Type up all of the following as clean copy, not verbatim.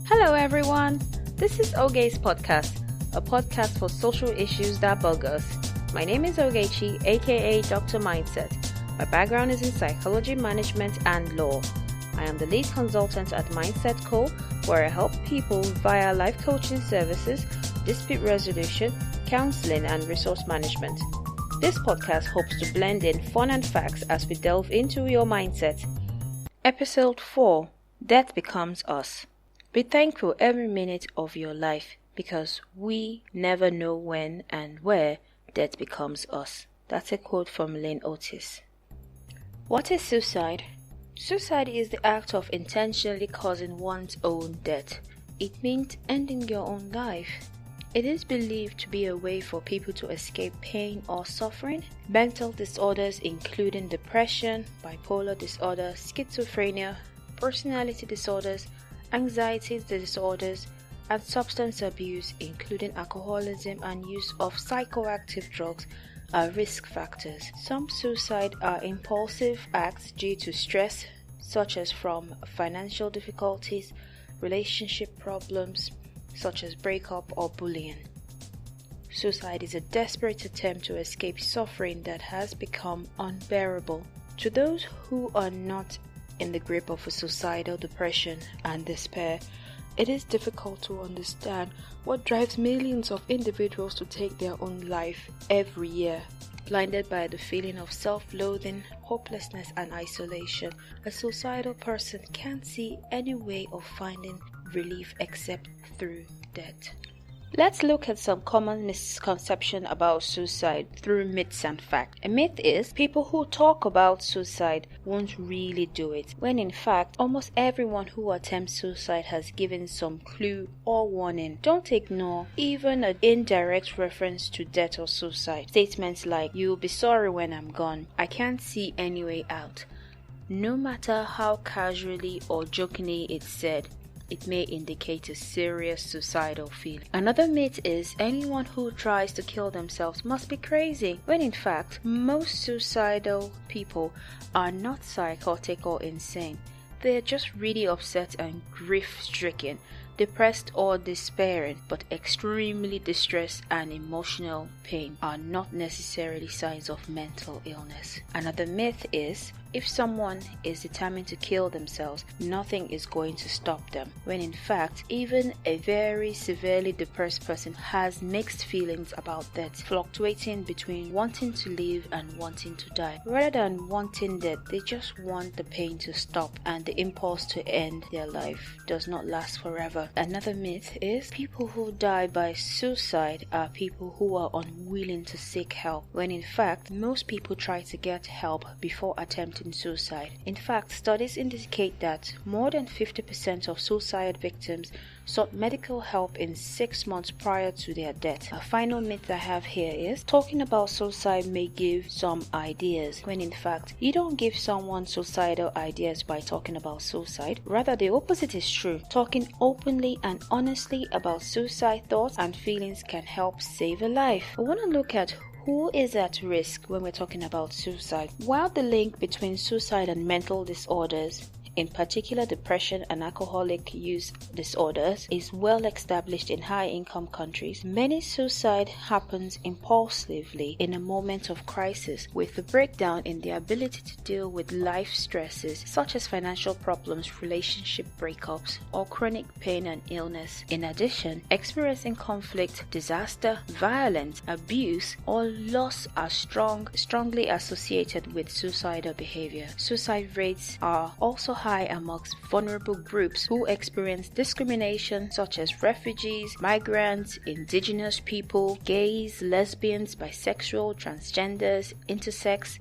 Hello everyone, this is Oge's podcast, a podcast for social issues that bug us. My name is Ogechi, aka Dr. Mindset. My background is in psychology management and law. I am the lead consultant at Mindset Co, where I help people via life coaching services, dispute resolution, counseling, and resource management. This podcast hopes to blend in fun and facts as we delve into your mindset. Episode 4, Death Becomes Us. Be thankful every minute of your life because we never know when and where death becomes us. That's a quote from Lynn Otis. What is suicide? Suicide is the act of intentionally causing one's own death. It means ending your own life. It is believed to be a way for people to escape pain or suffering. Mental disorders including depression, bipolar disorder, schizophrenia, personality disorders, anxiety disorders, and substance abuse, including alcoholism and use of psychoactive drugs, are risk factors. Some suicide are impulsive acts due to stress, such as from financial difficulties, relationship problems, such as breakup or bullying. Suicide is a desperate attempt to escape suffering that has become unbearable. To those who are not in the grip of a suicidal depression and despair, it is difficult to understand what drives millions of individuals to take their own life every year. Blinded by the feeling of self-loathing, hopelessness, and isolation, a suicidal person can't see any way of finding relief except through death. Let's look at some common misconceptions about suicide through myths and facts. A myth is people who talk about suicide won't really do it, when in fact, almost everyone who attempts suicide has given some clue or warning. Don't ignore even an indirect reference to death or suicide. Statements like, "You'll be sorry when I'm gone," "I can't see any way out." No matter how casually or jokingly it's said, it may indicate a serious suicidal feeling. Another myth is anyone who tries to kill themselves must be crazy, when in fact, most suicidal people are not psychotic or insane. They are just really upset and grief-stricken, depressed or despairing, but extremely distressed and emotional pain are not necessarily signs of mental illness. Another myth is if someone is determined to kill themselves, nothing is going to stop them, when in fact, even a very severely depressed person has mixed feelings about death, fluctuating between wanting to live and wanting to die. Rather than wanting death, they just want the pain to stop, and the impulse to end their life does not last forever. Another myth is people who die by suicide are people who are unwilling to seek help, when in fact, most people try to get help before attempting suicide. In fact, studies indicate that more than 50% of suicide victims sought medical help in 6 months prior to their death. A final myth I have here is talking about suicide may give some ideas, when in fact, you don't give someone suicidal ideas by talking about suicide. Rather, the opposite is true. Talking openly and honestly about suicide thoughts and feelings can help save a life. I want to look at who is at risk when we're talking about suicide. While the link between suicide and mental disorders, in particular depression and alcoholic use disorders, is well established in high-income countries, many suicide happens impulsively in a moment of crisis, with a breakdown in the ability to deal with life stresses such as financial problems, relationship breakups, or chronic pain and illness. In addition, experiencing conflict, disaster, violence, abuse, or loss are strongly associated with suicidal behavior. Suicide rates are also high amongst vulnerable groups who experience discrimination, such as refugees, migrants, indigenous people, gays, lesbians, bisexual, transgenders, intersex,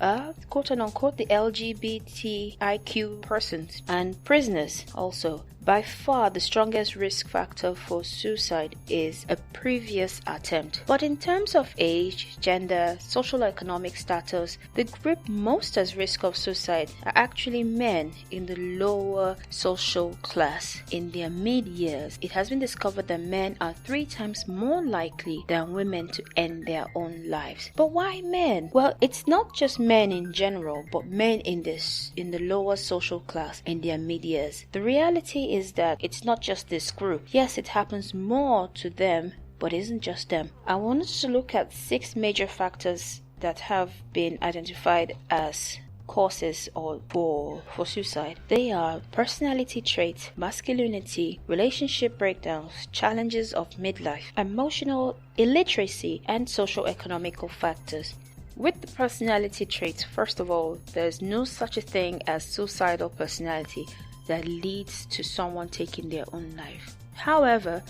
quote-unquote the LGBTIQ persons, and prisoners also. By far, the strongest risk factor for suicide is a previous attempt. But in terms of age, gender, social economic status, the group most at risk of suicide are actually men in the lower social class. In their mid-years, it has been discovered that men are 3 times more likely than women to end their own lives. But why men? Well, it's not just men in general, but men in the lower social class in their mid-years. The reality is that it's not just this group. Yes, it happens more to them, but it isn't just them. I wanted to look at 6 major factors that have been identified as causes or for suicide. They are personality traits, masculinity, relationship breakdowns, challenges of midlife, emotional illiteracy, and socio-economical factors. With the personality traits, first of all, there's no such a thing as suicidal personality that leads to someone taking their own life. However,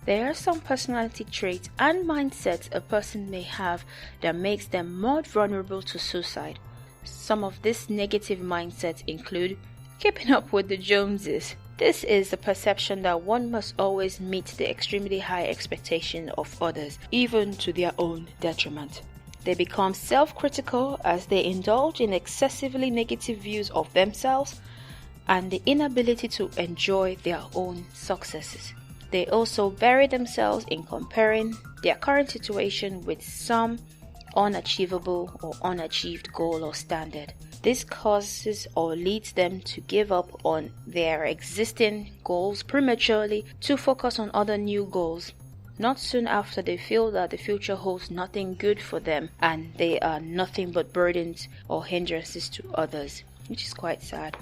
there are some personality traits and mindsets a person may have that makes them more vulnerable to suicide. Some of these negative mindsets include keeping up with the Joneses. This is the perception that one must always meet the extremely high expectation of others, even to their own detriment. They become self-critical as they indulge in excessively negative views of themselves and the inability to enjoy their own successes. They also bury themselves in comparing their current situation with some unachievable or unachieved goal or standard. This causes or leads them to give up on their existing goals prematurely to focus on other new goals. Not soon after, they feel that the future holds nothing good for them and they are nothing but burdens or hindrances to others, which is quite sad.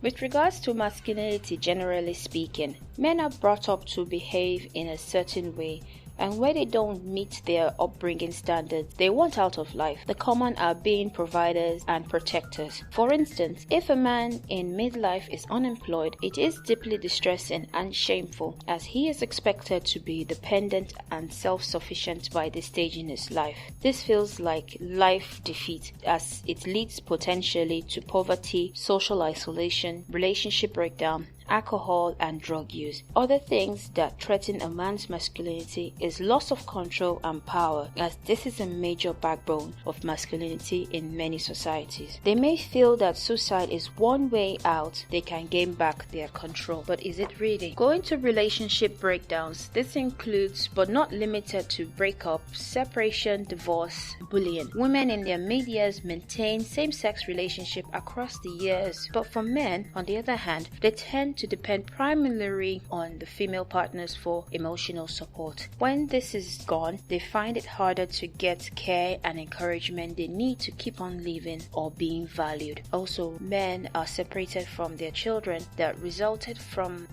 With regards to masculinity, generally speaking, men are brought up to behave in a certain way, and where they don't meet their upbringing standards, they want out of life. The common are being providers and protectors. For instance, if a man in midlife is unemployed, it is deeply distressing and shameful, as he is expected to be dependent and self-sufficient by this stage in his life. This feels like life defeat, as it leads potentially to poverty, social isolation, relationship breakdown, alcohol and drug use. Other things that threaten a man's masculinity is loss of control and power, as this is a major backbone of masculinity in many societies. They may feel that suicide is one way out they can gain back their control, but is it really? Going to relationship breakdowns, this includes but not limited to breakups, separation, divorce, bullying. Women in their mid-years maintain same-sex relationship across the years, but for men, on the other hand, they tend to depend primarily on the female partners for emotional support. When this is gone, they find it harder to get care and encouragement they need to keep on living or being valued. Also, men are separated from their children that resulted from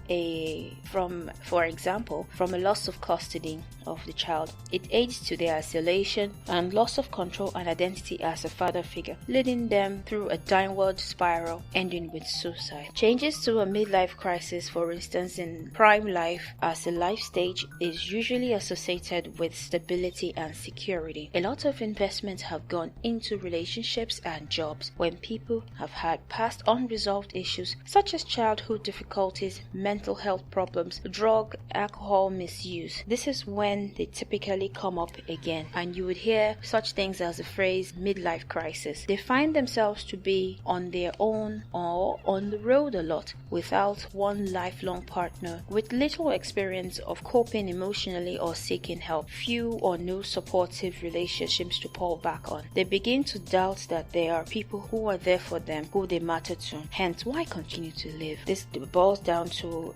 for example, from a loss of custody of the child. It aids to their isolation and loss of control and identity as a father figure, leading them through a downward spiral, ending with suicide. Changes to a midlife crisis, for instance, in prime life as a life stage, is usually associated with stability and security. A lot of investments have gone into relationships and jobs when people have had past unresolved issues such as childhood difficulties, mental health problems, drug, alcohol misuse. This is when they typically come up again, and you would hear such things as the phrase midlife crisis. They find themselves to be on their own or on the road a lot without one lifelong partner, with little experience of coping emotionally or seeking help, few or no supportive relationships to fall back on. They begin to doubt that there are people who are there for them, who they matter to. Hence, why continue to live? This boils down to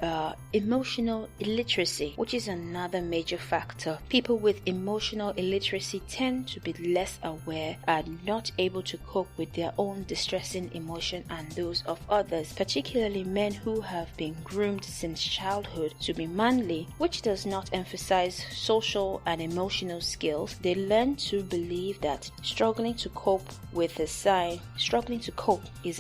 emotional illiteracy, which is another major factor. People with emotional illiteracy tend to be less aware and not able to cope with their own distressing emotion and those of others, particularly men who have been groomed since childhood to be manly, which does not emphasize social and emotional skills. They learn to believe that struggling to cope is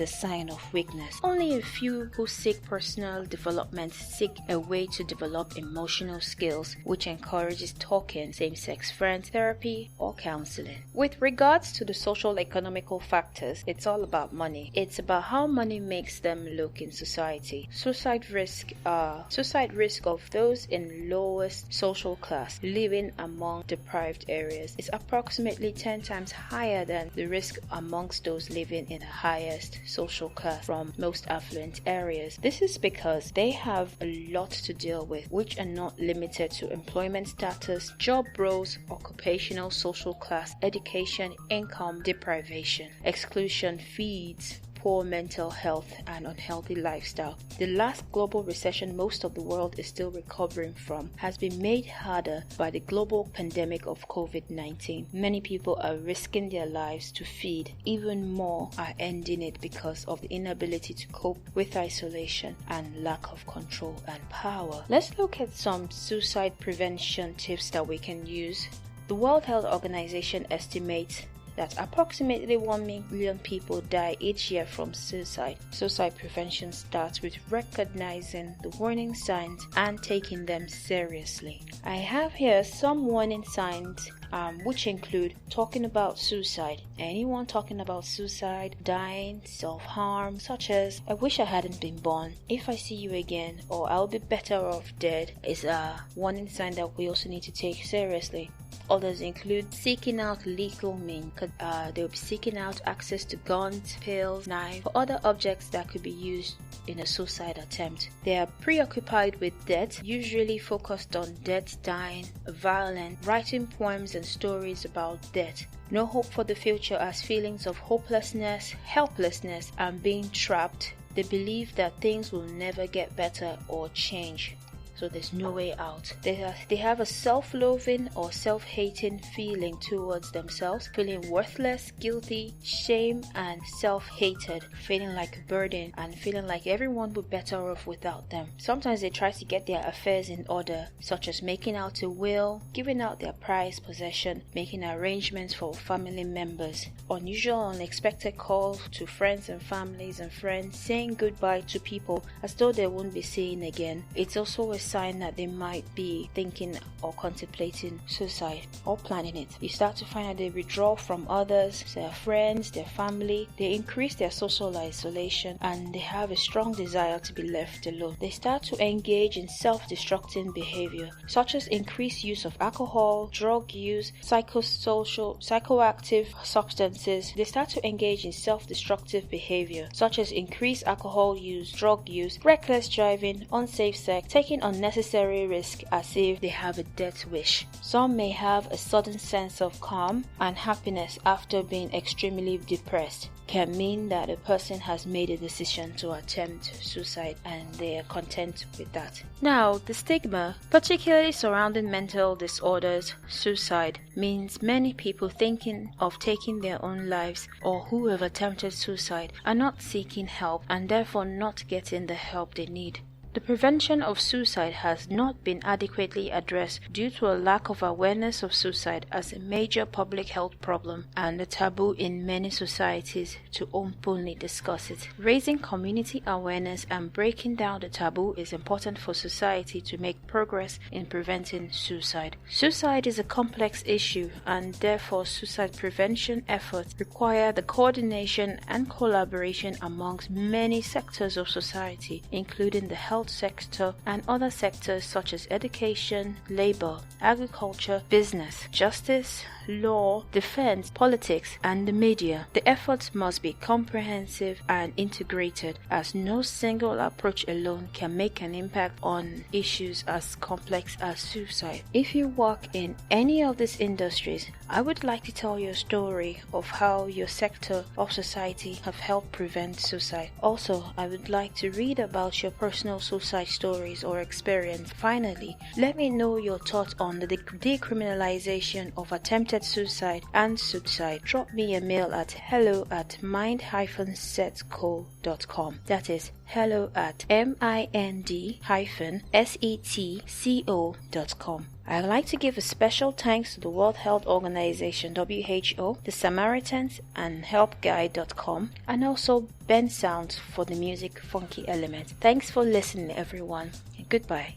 a sign of weakness. Only a few who seek personal development seek a way to develop emotional skills, which encourages talking, same-sex friends, therapy, or counseling. With regards to the social economical factors, it's all about money. It's about how money makes them look in society. Suicide risk of those in lowest social class living among deprived areas is approximately 10 times higher than the risk amongst those living in the highest social class from most affluent areas. This is because they have a lot to deal with, which are not limited to employment status, job roles, occupational social class, education, income deprivation. Exclusion feeds poor mental health and unhealthy lifestyle. The last global recession most of the world is still recovering from has been made harder by the global pandemic of COVID-19. Many people are risking their lives to feed. Even more are ending it because of the inability to cope with isolation and lack of control and power. Let's look at some suicide prevention tips that we can use. The World Health Organization estimates that approximately 1 million people die each year from suicide. Suicide prevention starts with recognizing the warning signs and taking them seriously. I have here some warning signs which include talking about suicide. Anyone talking about suicide, dying, self-harm, such as "I wish I hadn't been born," "if I see you again," or "I'll be better off dead," is a warning sign that we also need to take seriously. Others include seeking out lethal means. They'll be seeking out access to guns, pills, knives, or other objects that could be used in a suicide attempt. They are preoccupied with death, usually focused on death, dying, violence, writing poems and stories about death. No hope for the future, as feelings of hopelessness, helplessness, and being trapped. They believe that things will never get better or change, so there's no way out. They have a self-loathing or self-hating feeling towards themselves, feeling worthless, guilty, shame, and self-hated, feeling like a burden and feeling like everyone would be better off without them. Sometimes they try to get their affairs in order, such as making out a will, giving out their prized possession, making arrangements for family members. Unusual, unexpected calls to friends and families and friends, saying goodbye to people as though they won't be seeing again. It's also a sign that they might be thinking or contemplating suicide or planning it. You start to find that they withdraw from others, their friends, their family. They increase their social isolation and they have a strong desire to be left alone. They start to engage in self-destructing behavior, such as increased use of alcohol, drug use, psychoactive substances. They start to engage in self-destructive behavior, such as increased alcohol use, drug use, reckless driving, unsafe sex, taking unnecessary risk as if they have a death wish. Some may have a sudden sense of calm and happiness after being extremely depressed. Can mean that a person has made a decision to attempt suicide and they are content with that. Now, the stigma, particularly surrounding mental disorders, suicide, means many people thinking of taking their own lives or who have attempted suicide are not seeking help and therefore not getting the help they need. The prevention of suicide has not been adequately addressed due to a lack of awareness of suicide as a major public health problem and a taboo in many societies to openly discuss it. Raising community awareness and breaking down the taboo is important for society to make progress in preventing suicide. Suicide is a complex issue and therefore suicide prevention efforts require the coordination and collaboration amongst many sectors of society, including the health sector and other sectors such as education, labor, agriculture, business, justice, law, defense, politics, and the media. The efforts must be comprehensive and integrated, as no single approach alone can make an impact on issues as complex as suicide. If you work in any of these industries, I would like to tell you a story of how your sector of society have helped prevent suicide. Also, I would like to read about your personal suicide stories or experience. Finally, let me know your thoughts on the decriminalization of attempted suicide and suicide. Drop me a mail at hello@mind-setco.com. That is hello@mind-setco.com. I'd like to give a special thanks to the World Health Organization, WHO, the Samaritans, and helpguide.com, and also Ben Sounds for the music Funky Element. Thanks for listening, everyone, and goodbye.